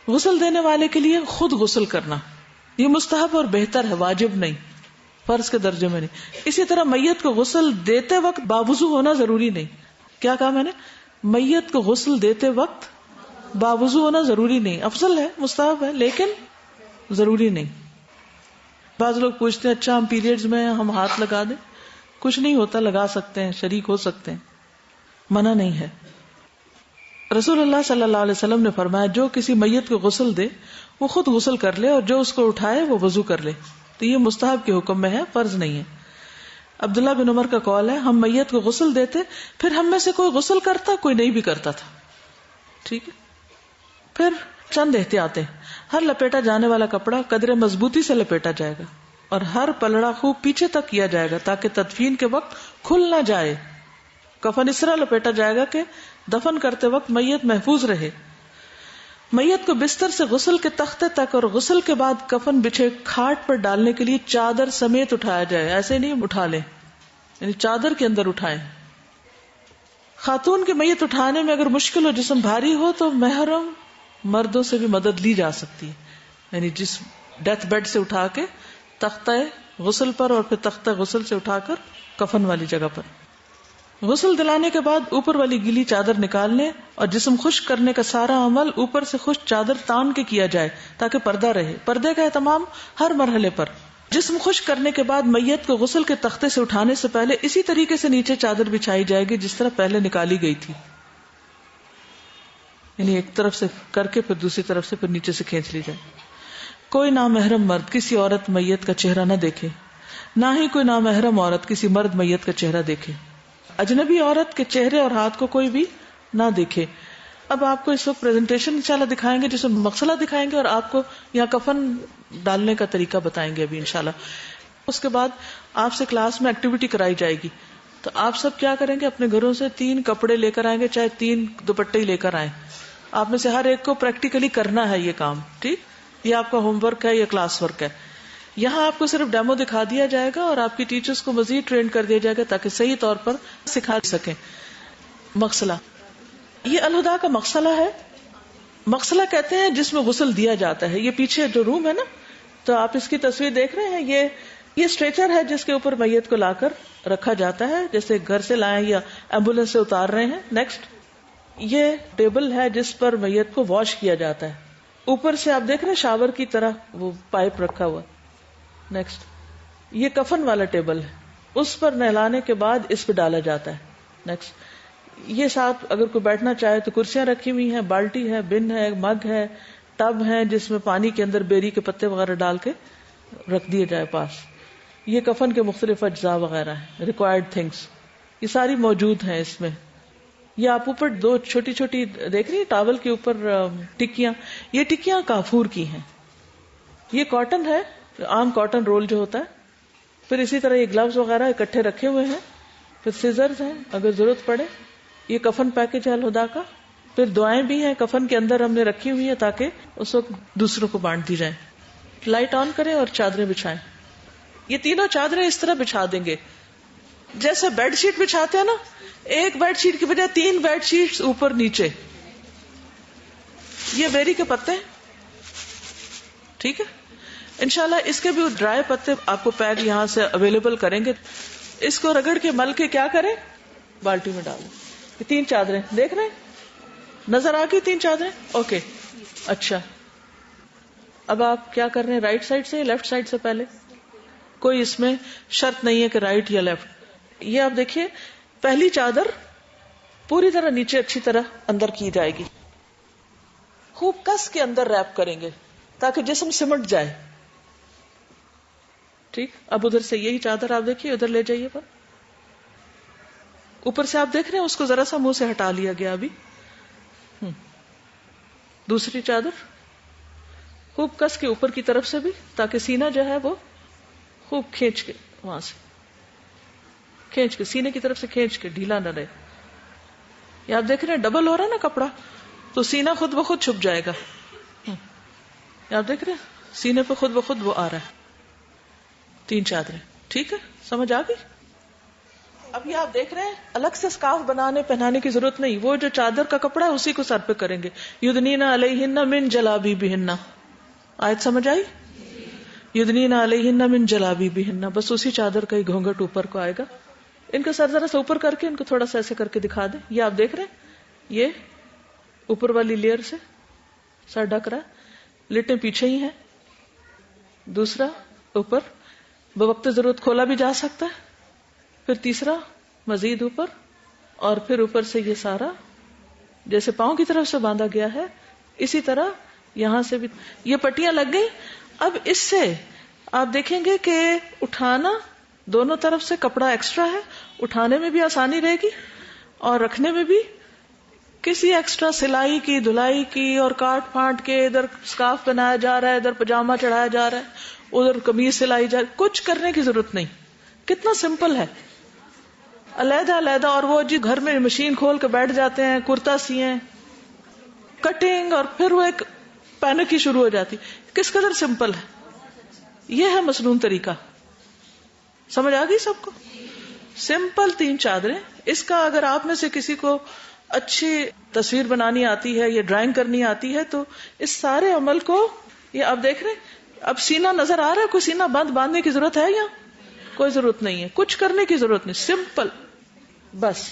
غسل دینے والے کے لیے خود غسل کرنا یہ مستحب اور بہتر ہے، واجب نہیں، فرض کے درجے میں نہیں. اسی طرح میت کو غسل دیتے وقت باوضو ہونا ضروری نہیں. کیا کہا میں نے؟ میت کو غسل دیتے وقت باوضو ہونا ضروری نہیں. افضل ہے، مستحب ہے، لیکن ضروری نہیں. بعض لوگ پوچھتے ہیں اچھا ہم پیریڈز میں ہم ہاتھ لگا دیں؟ کچھ نہیں ہوتا، لگا سکتے ہیں، شریک ہو سکتے ہیں، منع نہیں ہے. رسول اللہ صلی اللہ علیہ وسلم نے فرمایا جو کسی میت کو غسل دے وہ خود غسل کر لے اور جو اس کو اٹھائے وہ وضو کر لے. تو یہ مستحب کے حکم میں ہے، فرض نہیں ہے. عبداللہ بن عمر کا قول ہے ہم میت کو غسل دیتے، پھر ہم میں سے کوئی غسل کرتا، کوئی نہیں بھی کرتا تھا. ٹھیک ہے. پھر چند احتیاطیں: ہر لپیٹا جانے والا کپڑا قدر مضبوطی سے لپیٹا جائے گا. اور ہر پلڑا خوب پیچھے تک کیا جائے گا تاکہ تدفین کے وقت کھل نہ جائے. کفن اس طرح لپیٹا جائے گا کہ دفن کرتے وقت میت محفوظ رہے. میت کو بستر سے غسل کے تختے تک اور غسل کے بعد کفن بچھے کھاٹ پر ڈالنے کے لیے چادر سمیت اٹھایا جائے. ایسے نہیں اٹھا لیں، یعنی چادر کے اندر اٹھائیں. خاتون کی میت اٹھانے میں اگر مشکل ہو، جسم بھاری ہو، تو محرم مردوں سے بھی مدد لی جا سکتی ہے. یعنی جس ڈیتھ بیڈ سے اٹھا کے تختہ غسل پر اور پھر تختہ غسل سے اٹھا کر کفن والی جگہ پر. غسل دلانے کے بعد اوپر والی گیلی چادر نکالنے اور جسم خشک کرنے کا سارا عمل اوپر سے خشک چادر تان کے کیا جائے تاکہ پردہ رہے. پردے کا اہتمام ہر مرحلے پر. جسم خشک کرنے کے بعد میت کو غسل کے تختے سے اٹھانے سے پہلے اسی طریقے سے نیچے چادر بچھائی جائے گی جس طرح پہلے نکالی گئی تھی. یعنی ایک طرف سے کر کے پھر دوسری طرف سے پھر نیچے سے کھینچ لی جائے. کوئی نامحرم مرد کسی عورت میت کا چہرہ نہ دیکھے، نہ ہی کوئی نامحرم عورت کسی مرد میت کا چہرہ دیکھے. اجنبی عورت کے چہرے اور ہاتھ کو کوئی بھی نہ دیکھے. اب آپ کو اس وقت پریزنٹیشن انشاءاللہ دکھائیں گے جس میں مغسلہ دکھائیں گے اور آپ کو یہاں کفن ڈالنے کا طریقہ بتائیں گے ابھی انشاءاللہ. اس کے بعد آپ سے کلاس میں ایکٹیویٹی کرائی جائے گی. تو آپ سب کیا کریں گے، اپنے گھروں سے 3 کپڑے لے کر آئیں گے، چاہے 3 دوپٹے ہی لے کر آئیں. آپ میں سے ہر ایک کو پریکٹیکلی کرنا ہے یہ کام. ٹھیک، یہ آپ کا ہوم ورک ہے، یہ کلاس ورک ہے. یہاں آپ کو صرف ڈیمو دکھا دیا جائے گا اور آپ کی ٹیچرز کو مزید ٹرین کر دیا جائے گا تاکہ صحیح طور پر سکھا سکیں. مغسلہ، یہ الہدا کا مغسلہ ہے. مغسلہ کہتے ہیں جس میں غسل دیا جاتا ہے. یہ پیچھے جو روم ہے نا، تو آپ اس کی تصویر دیکھ رہے ہیں. یہ اسٹریچر ہے جس کے اوپر میت کو لا کر رکھا جاتا ہے، جیسے گھر سے لائیں یا ایمبولینس سے اتار رہے ہیں. نیکسٹ، یہ ٹیبل ہے جس پر میت کو واش کیا جاتا ہے. اوپر سے آپ دیکھ رہے ہیں شاور کی طرح وہ پائپ رکھا ہوا. نیکسٹ، یہ کفن والا ٹیبل ہے، اس پر نہلانے کے بعد اس پہ ڈالا جاتا ہے. نیکسٹ، یہ ساتھ اگر کوئی بیٹھنا چاہے تو کرسیاں رکھی ہوئی ہیں، بالٹی ہے، بن ہے، مگ ہے، ٹب ہے جس میں پانی کے اندر بیری کے پتے وغیرہ ڈال کے رکھ دیے جائے پاس. یہ کفن کے مختلف اجزاء وغیرہ ہیں، ریکوائرڈ تھنگس، یہ ساری موجود ہیں اس میں. یہ آپ اوپر 2 چھوٹی چھوٹی دیکھ رہی ہیں ٹاول کے اوپر ٹکیاں، یہ ٹکیاں کافور کی ہیں. یہ کاٹن ہے، عام کاٹن رول جو ہوتا ہے. پھر اسی طرح یہ گلوز وغیرہ اکٹھے رکھے ہوئے ہیں. پھر سیزرز ہیں اگر ضرورت پڑے. یہ کفن پیکج ہے الہدا کا. پھر دعائیں بھی ہیں کفن کے اندر ہم نے رکھی ہوئی ہیں تاکہ اس وقت دوسروں کو بانٹ دی جائیں. لائٹ آن کریں اور چادریں بچھائیں. یہ تینوں چادریں اس طرح بچھا دیں گے جیسے بیڈ شیٹ بچھاتے ہیں نا، ایک بیڈ شیٹ کی بجائے 3 بیڈ شیٹس اوپر نیچے. یہ بیری کے پتے ہیں. ٹھیک ہے، انشاءاللہ اس کے بھی ڈرائی پتے آپ کو پیک یہاں سے اویلیبل کریں گے. اس کو رگڑ کے مل کے کیا کریں، بالٹی میں ڈالیں. یہ 3 چادریں دیکھ رہے ہیں، نظر آ گئی 3 چادریں. اوکے، اچھا اب آپ کیا کر رہے ہیں، رائٹ سائڈ سے یا لیفٹ سائڈ سے؟ پہلے کوئی اس میں شرط نہیں ہے کہ رائٹ یا لیفٹ. یہ آپ دیکھیے پہلی چادر پوری طرح نیچے اچھی طرح اندر کی جائے گی. خوب کس کے اندر ریپ کریں گے تاکہ جسم سمٹ جائے. ٹھیک، اب ادھر سے یہی چادر آپ دیکھیے ادھر لے جائیے. پر اوپر سے آپ دیکھ رہے ہیں اس کو ذرا سا منہ سے ہٹا لیا گیا ابھی. دوسری چادر خوب کس کے اوپر کی طرف سے بھی تاکہ سینہ جو ہے وہ خوب کھینچ کے وہاں سے کھینچ کے سینے کی طرف سے کھینچ کے ڈھیلا نہ رہے. یہ آپ دیکھ رہے ہیں ڈبل ہو رہا ہے نا کپڑا، تو سینہ خود بخود چھپ جائے گا. یہ آپ دیکھ رہے ہیں سینے پہ خود بخود وہ آ رہا ہے. 3 چادریں. ٹھیک ہے، سمجھ آ گئی. اب یہ آپ دیکھ رہے ہیں الگ سے سکارف بنانے پہنانے کی ضرورت نہیں. وہ جو چادر کا کپڑا ہے اسی کو سر پہ کریں گے. یدنین علیہن من جلابیبہن. آیت سمجھ آئی؟ یدنین علیہن من جلابیبہن، بس اسی چادر کا ہی گھونگھٹ اوپر کو آئے گا. ان کا سر ذرا سا اوپر کر کے ان کو تھوڑا سا ایسے کر کے دکھا دیں. یہ آپ دیکھ رہے ہیں یہ اوپر والی لیئر سے سر ڈھک رہا ہے، لٹیں پیچھے ہی ہیں. دوسرا اوپر بوقت ضرورت کھولا بھی جا سکتا ہے. پھر تیسرا مزید اوپر، اور پھر اوپر سے یہ سارا جیسے پاؤں کی طرف سے باندھا گیا ہے اسی طرح یہاں سے بھی یہ پٹیاں لگ گئی. اب اس سے آپ دیکھیں گے کہ اٹھانا دونوں طرف سے کپڑا ایکسٹرا ہے، اٹھانے میں بھی آسانی رہے گی اور رکھنے میں بھی. کسی ایکسٹرا سلائی کی دھلائی کی اور کاٹ پھانٹ کے ادھر سکارف بنایا جا رہا ہے، ادھر پجامہ چڑھایا جا رہا ہے، ادھر قمیض سلائی جائے, کچھ کرنے کی ضرورت نہیں. کتنا سمپل ہے, علیحدہ علیحدہ. اور وہ جی گھر میں مشین کھول کے بیٹھ جاتے ہیں, کرتا سیئیں, کٹنگ, اور پھر وہ ایک پینک ہی شروع ہو جاتی. کس قدر سمپل ہے. یہ ہے مسنون طریقہ. سمجھ آ گئی سب کو؟ سمپل 3 چادریں. اس کا اگر آپ میں سے کسی کو اچھی تصویر بنانی آتی ہے یا ڈرائنگ کرنی آتی ہے تو اس سارے عمل کو, یہ آپ دیکھ رہے ہیں اب سینہ نظر آ رہا ہے, کوئی سینہ بند باندھنے کی ضرورت ہے یا کوئی ضرورت نہیں ہے, کچھ کرنے کی ضرورت نہیں, سمپل بس.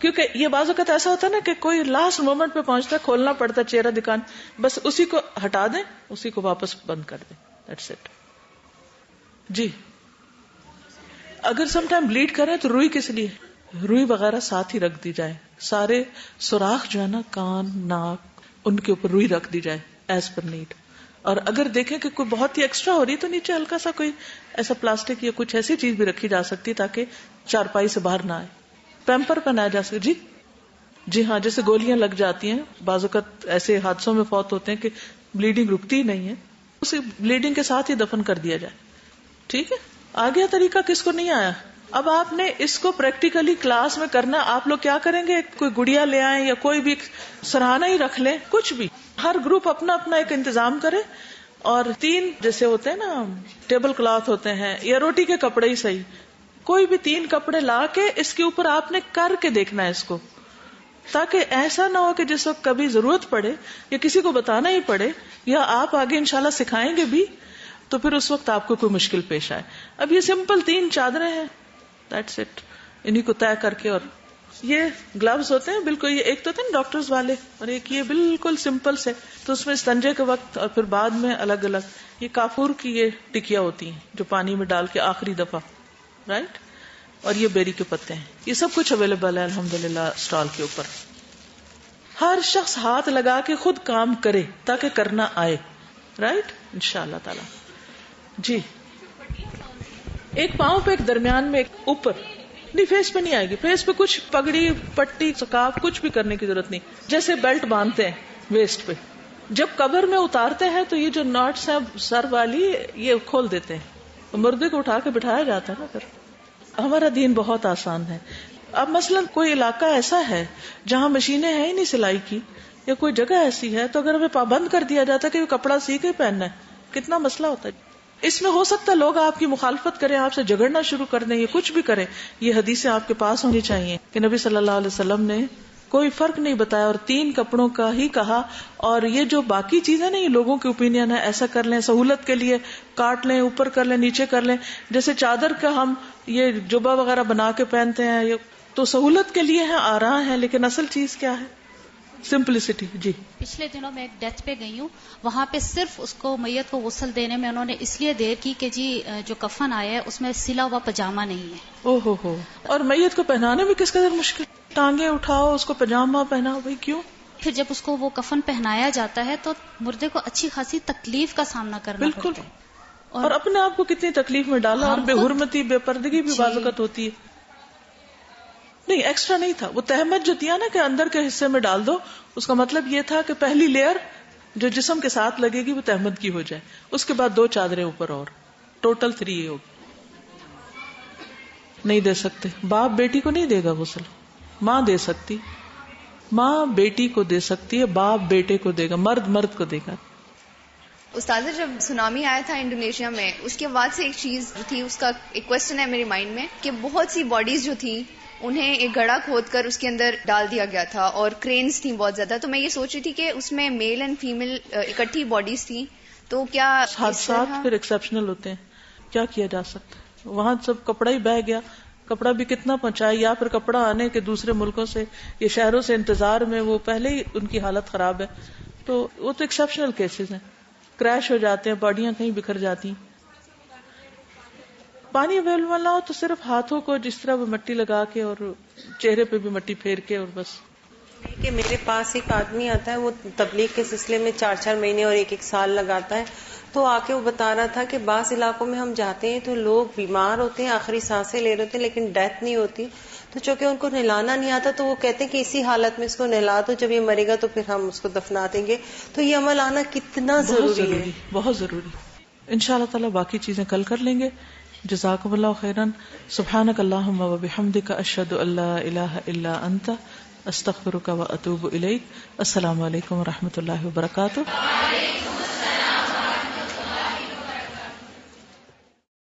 کیونکہ یہ بعض اوقات ایسا ہوتا ہے نا کہ کوئی لاسٹ مومنٹ پہ پہنچتا ہے, کھولنا پڑتا ہے چہرہ دکھان, بس اسی کو ہٹا دیں, اسی کو واپس بند کر دیں, دیٹس اٹ. جی اگر سم ٹائم بلیڈ کریں تو روئی کس لیے, روئی وغیرہ ساتھ ہی رکھ دی جائے, سارے سوراخ جو ہے نا کان ناک ان کے اوپر روئی رکھ دی جائے ایز پر نیڈ. اور اگر دیکھیں کہ کوئی بہت ہی ایکسٹرا ہو رہی تو نیچے ہلکا سا کوئی ایسا پلاسٹک یا کچھ ایسی چیز بھی رکھی جا سکتی تاکہ چارپائی سے باہر نہ آئے. پیمپر پہنایا جا سکے. جی ہاں, جیسے گولیاں لگ جاتی ہیں, بعض اوقات ایسے حادثوں میں فوت ہوتے ہیں کہ بلیڈنگ رکتی ہی نہیں ہے, اسے بلیڈنگ کے ساتھ ہی دفن کر دیا جائے. ٹھیک ہے, آ گیا طریقہ, کس کو نہیں آیا؟ اب آپ نے اس کو پریکٹیکلی کلاس میں کرنا. آپ لوگ کیا کریں گے, کوئی گڑیا لے آئیں یا کوئی بھی سرہانہ ہی رکھ لیں, کچھ بھی, ہر گروپ اپنا اپنا ایک انتظام کرے. اور 3 جیسے ہوتے ہیں نا ٹیبل کلاتھ ہوتے ہیں یا روٹی کے کپڑے ہی صحیح, کوئی بھی 3 کپڑے لا کے اس کے اوپر آپ نے کر کے دیکھنا ہے اس کو, تاکہ ایسا نہ ہو کہ جس وقت کبھی ضرورت پڑے یا کسی کو بتانا ہی پڑے یا آپ آگے انشاءاللہ سکھائیں گے بھی تو پھر اس وقت آپ کو کوئی مشکل پیش آئے. اب یہ سمپل 3 چادریں ہیں, دیٹس اٹ. انہیں کو طے کر کے, اور یہ گلوز ہوتے ہیں بالکل, یہ ایک تو تھے نا ڈاکٹرز والے اور ایک یہ بالکل سمپل سے, تو اس میں استنجے کے وقت اور پھر بعد میں الگ الگ. یہ کافور کی یہ ٹکیاں ہوتی ہیں جو پانی میں ڈال کے آخری دفعہ, رائٹ. اور یہ بیری کے پتے ہیں. یہ سب کچھ اویلیبل ہے الحمدللہ اسٹال کے اوپر. ہر شخص ہاتھ لگا کے خود کام کرے تاکہ کرنا آئے, رائٹ, انشاءاللہ تعالی. جی ایک پاؤں پہ, ایک درمیان میں, ایک اوپر نہیں, فیس پہ نہیں آئے گی. فیس پہ کچھ پگڑی پٹی سکارف کچھ بھی کرنے کی ضرورت نہیں. جیسے بیلٹ باندھتے ہیں ویسٹ پہ, جب قبر میں اتارتے ہیں تو یہ جو ناٹس ہیں سر والی یہ کھول دیتے ہیں, مردے کو اٹھا کے بٹھایا جاتا ہے نا. پھر ہمارا دین بہت آسان ہے. اب مثلا کوئی علاقہ ایسا ہے جہاں مشینیں ہیں ہی نہیں سلائی کی, یا کوئی جگہ ایسی ہے تو اگر ہمیں پابند کر دیا جاتا ہے کہ کپڑا سی کے پہننا ہے, کتنا مسئلہ ہوتا ہے. اس میں ہو سکتا ہے لوگ آپ کی مخالفت کریں, آپ سے جھگڑنا شروع کر دیں, یہ کچھ بھی کریں. یہ حدیثیں آپ کے پاس ہونی چاہیے کہ نبی صلی اللہ علیہ وسلم نے کوئی فرق نہیں بتایا اور 3 کپڑوں کا ہی کہا. اور یہ جو باقی چیزیں نا یہ لوگوں کی اوپینین ہے, ایسا کر لیں سہولت کے لیے, کاٹ لیں, اوپر کر لیں, نیچے کر لیں. جیسے چادر کا ہم یہ جبہ وغیرہ بنا کے پہنتے ہیں, یہ تو سہولت کے لیے ہے, آرام ہے, لیکن اصل چیز کیا ہے, سمپلسٹی. جی پچھلے دنوں میں ایک ڈیتھ پہ گئی ہوں, وہاں پہ صرف اس کو میت کو غسل دینے میں انہوں نے اس لیے دیر کی کہ جی جو کفن آیا ہے اس میں سلا ہوا پجامہ نہیں ہے. او ہو. اور میت کو پہنانے میں کس قدر مشکل, ٹانگیں اٹھاؤ, اس کو پجامہ پہناؤ, بھائی کیوں. پھر جب اس کو وہ کفن پہنایا جاتا ہے تو مردے کو اچھی خاصی تکلیف کا سامنا کرنا بالکل پڑتا ہے. اور اپنے آپ کو کتنی تکلیف میں ڈالا, اور بے حرمتی بے پردگی بھی بعض اوقات ہوتی ہے. نہیں ایکسٹرا نہیں تھا, وہ تہمت جو دیا نا کہ اندر کے حصے میں ڈال دو, اس کا مطلب یہ تھا کہ پہلی لیئر جو جسم کے ساتھ لگے گی وہ تہمت کی ہو جائے, اس کے بعد 2 چادریں اوپر, اور ٹوٹل 3 ہوگی. نہیں دے سکتے, باپ بیٹی کو نہیں دے گا غسل, ماں دے سکتی, ماں بیٹی کو دے سکتی ہے, باپ بیٹے کو دے گا, مرد کو دے گا. استاذہ جب سونامی آیا تھا انڈونیشیا میں, اس کے بعد سے ایک چیز تھی, اس کا ایک کوشچن ہے میرے مائنڈ میں کہ بہت سی باڈیز جو تھی انہیں ایک گڑھا کھود کر اس کے اندر ڈال دیا گیا تھا, اور کرینز تھیں بہت زیادہ. تو میں یہ سوچ رہی تھی کہ اس میں میل اینڈ فیمیل اکٹھی باڈیز تھیں, تو کیا حادثات پھر ایکسیپشنل ہوتے ہیں, کیا کیا جا سکتا ہے. وہاں سب کپڑا ہی بہہ گیا, کپڑا بھی کتنا پہنچائے, یا پھر کپڑا آنے کے دوسرے ملکوں سے یا شہروں سے انتظار میں وہ پہلے ہی ان کی حالت خراب ہے, تو وہ تو ایکسیپشنل کیسز ہیں. کریش ہو جاتے ہیں, باڈیاں کہیں بکھر جاتی. پانی اویلیبل نہ ہو تو صرف ہاتھوں کو جس طرح وہ مٹی لگا کے اور چہرے پہ بھی مٹی پھیر کے, اور بس. کہ میرے پاس ایک آدمی آتا ہے, وہ تبلیغ کے سلسلے میں 4 مہینے اور 1 سال لگاتا ہے, تو آ کے وہ بتا رہا تھا کہ بعض علاقوں میں ہم جاتے ہیں تو لوگ بیمار ہوتے ہیں, آخری سانسیں لے رہے ہوتے ہیں, لیکن ڈیتھ نہیں ہوتی. تو چونکہ ان کو نہلانا نہیں آتا تو وہ کہتے ہیں کہ اسی حالت میں اس کو نہلا دو, جب یہ مرے گا تو پھر ہم اس کو دفنا دیں گے. تو یہ عمل آنا کتنا ضروری ہے, بہت ضروری. انشاءاللہ تعالی باقی چیزیں کل کر لیں گے. جزاکم اللہ خیرن. سبحانک اللہم و بحمدک اشہد ان لا الہ الا انت استغفرک و اتوب الیک. السلام علیکم و رحمۃ اللہ وبرکاتہ.